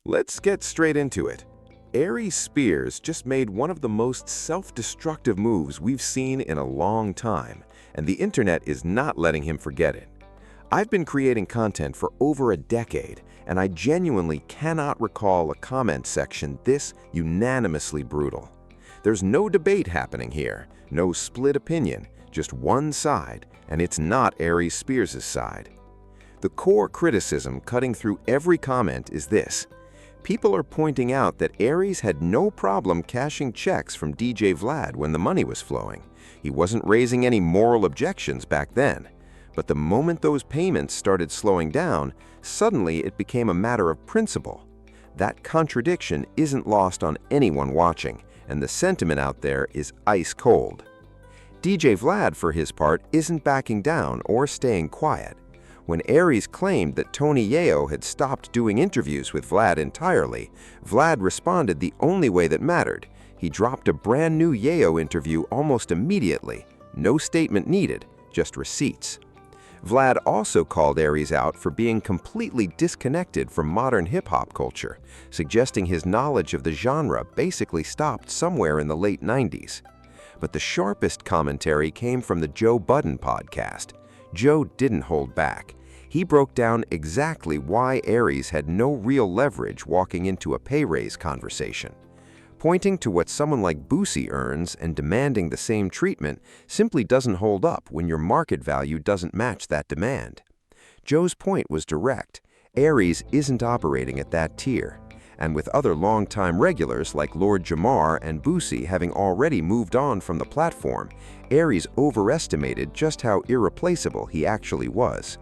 Let's get straight into it. Aries Spears just made one of the most self-destructive moves we've seen in a long time, and the internet is not letting him forget it. I've been creating content for over a decade, and I genuinely cannot recall a comment section this unanimously brutal. There's no debate happening here, no split opinion, just one side, and it's not Aries Spears' side. The core criticism cutting through every comment is this. People are pointing out that Aries had no problem cashing checks from DJ Vlad when the money was flowing. He wasn't raising any moral objections back then. But the moment those payments started slowing down, suddenly it became a matter of principle. That contradiction isn't lost on anyone watching, and the sentiment out there is ice cold. DJ Vlad, for his part, isn't backing down or staying quiet. When Aries claimed that Tony Yayo had stopped doing interviews with Vlad entirely, Vlad responded the only way that mattered. He dropped a brand new Yayo interview almost immediately. No statement needed, just receipts. Vlad also called Aries out for being completely disconnected from modern hip-hop culture, suggesting his knowledge of the genre basically stopped somewhere in the late 90s. But the sharpest commentary came from the Joe Budden podcast. Joe didn't hold back. He broke down exactly why Aries had no real leverage walking into a pay raise conversation. Pointing to what someone like Boosie earns and demanding the same treatment simply doesn't hold up when your market value doesn't match that demand. Joe's point was direct. Aries isn't operating at that tier. And with other longtime regulars like Lord Jamar and Boosie having already moved on from the platform, Aries overestimated just how irreplaceable he actually was.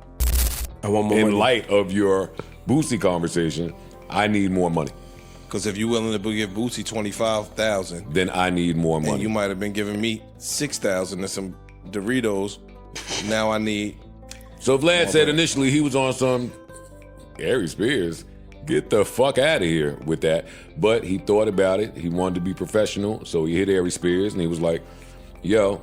In light of your Boosie conversation, I need more money. Because if you're willing to give Boosie $25,000, then I need more money. And you might have been giving me $6,000 and some Doritos. Now I need. So Vlad said initially he was on some Aries Spears. Get the fuck out of here with that. But he thought about it. He wanted to be professional, so he hit Aries Spears and he was like, "Yo,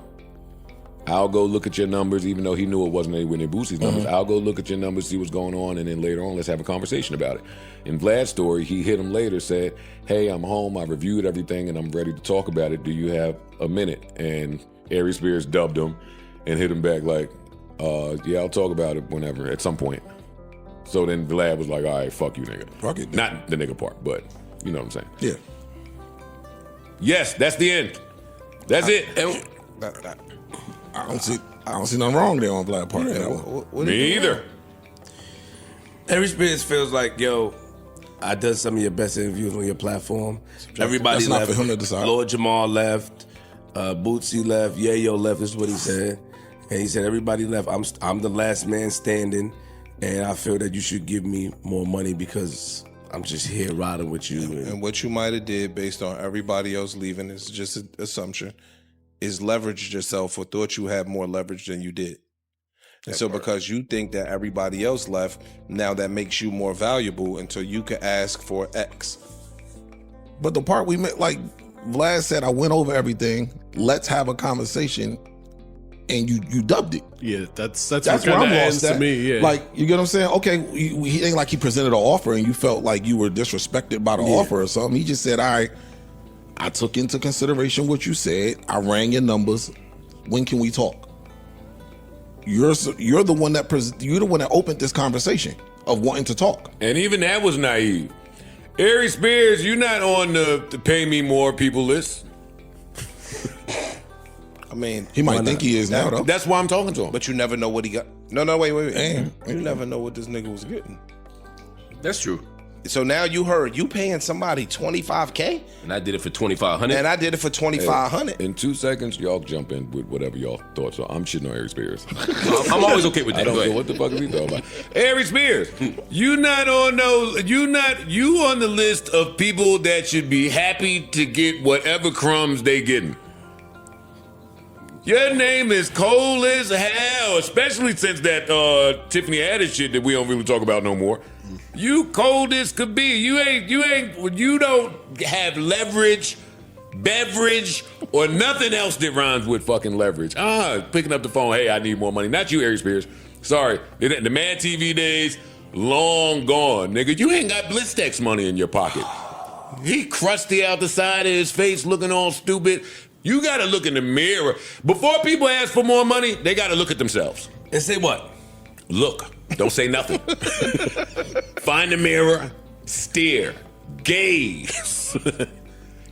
I'll go look at your numbers," even though he knew it wasn't anywhere near Boosie's numbers. I'll go look at your numbers, see what's going on, and then later on, let's have a conversation about it. In Vlad's story, he hit him later, said, "Hey, I'm home, I reviewed everything, and I'm ready to talk about it. Do you have a minute?" And Aries Spears dubbed him and hit him back like, "Yeah, I'll talk about it whenever, at some point." So then Vlad was like, "All right, fuck you, nigga." Fuck it. Not the nigga part, but you know what I'm saying. Yeah. Yes, that's the end. That's it. I don't see nothing wrong there on Vlad part. Yeah, Me either. Aries Spears feels like, yo, I done some of your best interviews on your platform. Everybody That's left. not for him to decide. Lord Jamal left. Bootsy left. Yayo left. This is what he said. And he said, everybody left. I'm the last man standing, and I feel that you should give me more money because I'm just here riding with you. And what you might have did based on everybody else leaving, is just an assumption, is leveraged yourself or thought you had more leverage than you did. And so because you think that everybody else left, now that makes you more valuable until you can ask for X. But the part we met, like Vlad said, I went over everything. Let's have a conversation, and you dubbed it. Yeah, that's That's what where kind I'm of lost ends to at. me. Yeah, Like, you get what I'm saying? Okay, he ain't like he presented an offer and you felt like you were disrespected by the offer or something. He just said, all right, I took into consideration what you said. I ran your numbers. When can we talk? You're the one that opened this conversation of wanting to talk. And even that was naive. Aries Spears, you're not on the pay me more people list. I mean, He might think he is now, though. That's why I'm talking to him. but you never know what he got. No, wait. Damn. You never know what this nigga was getting. that's true. So now you heard you paying somebody $25K, And I did it for $2,500. and I did it for $2,500. In 2 seconds, y'all jump in with whatever y'all thoughts are. I'm shitting on Aries Spears. I'm always okay with I that. don't Go know ahead. what the fuck is he talking about. Aries Spears, you on the list of people that should be happy to get whatever crumbs they getting. Your name is cold as hell, especially since that Tiffany Haddish shit that we don't really talk about no more. You cold as could be. You don't have leverage, beverage, or nothing else that rhymes with fucking leverage. Picking up the phone, hey, I need more money. Not you, Aries Spears. Sorry. The Mad TV days long gone, nigga. You ain't got Blistex money in your pocket. He crusty out the side of his face, looking all stupid. You gotta look in the mirror. Before people ask for more money, they gotta look at themselves. And say what? Look, don't say nothing. Find the mirror, stare, gaze.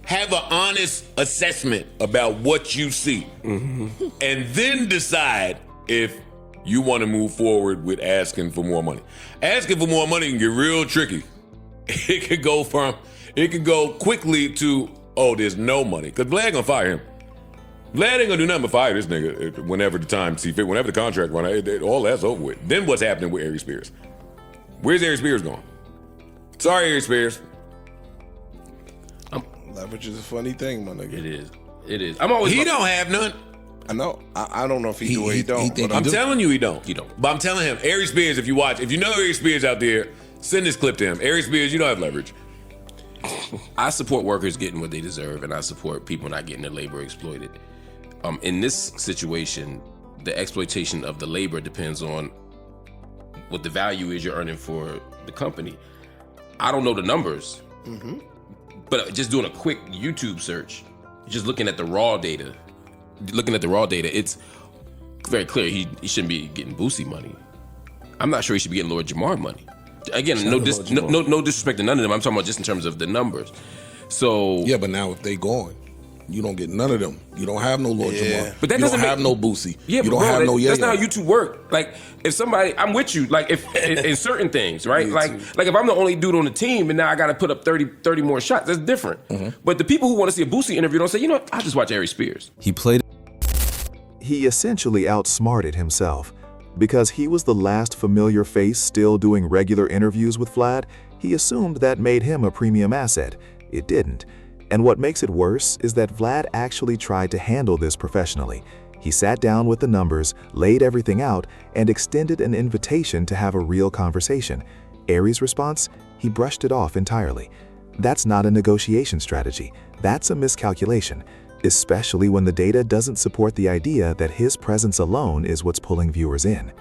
Have an honest assessment about what you see. And then decide if you want to move forward with asking for more money. Asking for more money can get real tricky. It could go quickly to, oh, there's no money. Because Vlad gonna fire him. Vlad ain't gonna do nothing but fire this nigga whenever the time see fit, whenever the contract run out, all that's over with. Then what's happening with Aries Spears? Where's Aries Spears going? Sorry, Aries Spears. Leverage is a funny thing, my nigga. It is. It is. I'm always. He don't have none. I know. I don't know if he do or he don't. think but I'm do. telling you he don't. He don't. But I'm telling him, Aries Spears, if you know Aries Spears out there, send this clip to him. Aries Spears, you don't have leverage. I support workers getting what they deserve, and I support people not getting their labor exploited. In this situation, the exploitation of the labor depends on what the value is you're earning for the company. I don't know the numbers, but just doing a quick YouTube search, just looking at the raw data, it's very clear he shouldn't be getting Boosie money. I'm not sure he should be getting Lord Jamar money. Again, no disrespect to none of them. I'm talking about just in terms of the numbers. So Yeah, but now if they gone, you don't get none of them. You don't have no Lord Jamar. But that you doesn't don't have make- no Boosie. Yeah, you but don't bro, have no that's Yayo. not how YouTube work. Like, if somebody, I'm with you. Like, if in certain things, right? Like if I'm the only dude on the team and now I got to put up 30 more shots, that's different. But the people who want to see a Boosie interview don't say, you know what? I'll just watch Aries Spears. He essentially outsmarted himself. Because he was the last familiar face still doing regular interviews with Vlad, he assumed that made him a premium asset. It didn't. And what makes it worse is that Vlad actually tried to handle this professionally. He sat down with the numbers, laid everything out, and extended an invitation to have a real conversation. Aries' response? He brushed it off entirely. That's not a negotiation strategy. That's a miscalculation, especially when the data doesn't support the idea that his presence alone is what's pulling viewers in.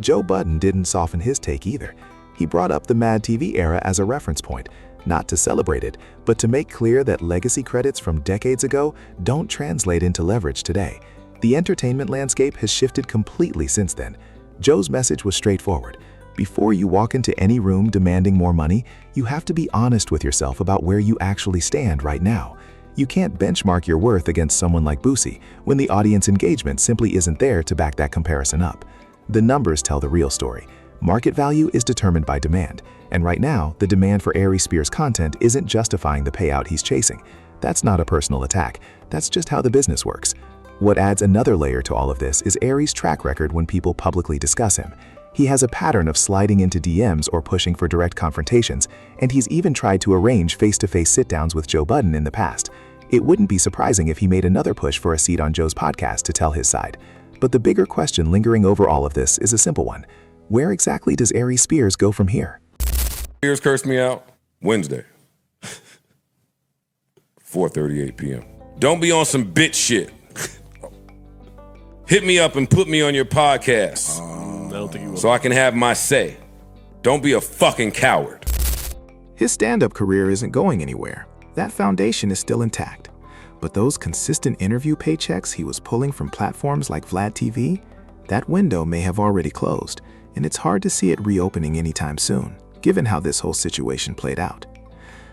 Joe Budden didn't soften his take either. He brought up the Mad TV era as a reference point, not to celebrate it, but to make clear that legacy credits from decades ago don't translate into leverage today. The entertainment landscape has shifted completely since then. Joe's message was straightforward. Before you walk into any room demanding more money, you have to be honest with yourself about where you actually stand right now. You can't benchmark your worth against someone like Boosie when the audience engagement simply isn't there to back that comparison up. The numbers tell the real story. Market value is determined by demand, and right now, the demand for Aries Spears content isn't justifying the payout he's chasing. That's not a personal attack, that's just how the business works. What adds another layer to all of this is Aries' track record when people publicly discuss him. He has a pattern of sliding into DMs or pushing for direct confrontations, and he's even tried to arrange face-to-face sit-downs with Joe Budden in the past. It wouldn't be surprising if he made another push for a seat on Joe's podcast to tell his side. But the bigger question lingering over all of this is a simple one. Where exactly does Aries Spears go from here? Spears cursed me out Wednesday, 4:38 p.m. Don't be on some bitch shit. Hit me up and put me on your podcast so I can have my say. Don't be a fucking coward. His stand-up career isn't going anywhere. That foundation is still intact. But those consistent interview paychecks he was pulling from platforms like Vlad TV, that window may have already closed, and it's hard to see it reopening anytime soon, given how this whole situation played out.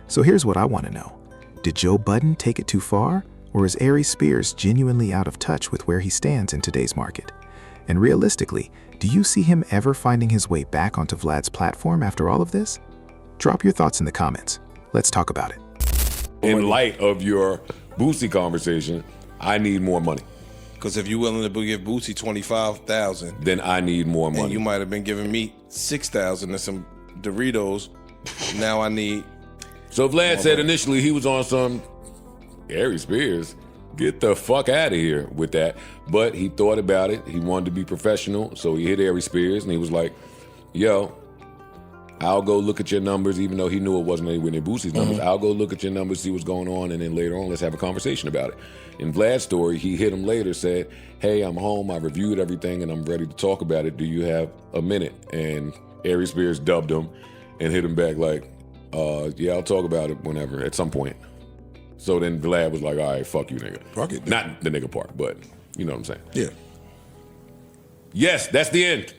So here's what I want to know. Did Joe Budden take it too far, or is Aries Spears genuinely out of touch with where he stands in today's market? And realistically, do you see him ever finding his way back onto Vlad's platform after all of this? Drop your thoughts in the comments. Let's talk about it. In light of your Boosie conversation, I need more money. Because if you're willing to give Boosie $25,000, Then I need more and money. you might have been giving me $6,000 and some Doritos, now I need. So Vlad said initially he was on some Aries Spears, get the fuck out of here with that. But he thought about it. He wanted to be professional, so he hit Aries Spears and he was like, yo, I'll go look at your numbers, even though he knew it wasn't anywhere near Boosie's numbers. I'll go look at your numbers, see what's going on, and then later on, let's have a conversation about it. In Vlad's story, he hit him later, said, hey, I'm home, I reviewed everything, and I'm ready to talk about it. Do you have a minute? And Aries Spears dubbed him and hit him back like, yeah, I'll talk about it whenever, at some point. So then Vlad was like, all right, fuck you, nigga. Fuck it. Not the nigga part, but you know what I'm saying. Yeah. Yes, that's the end.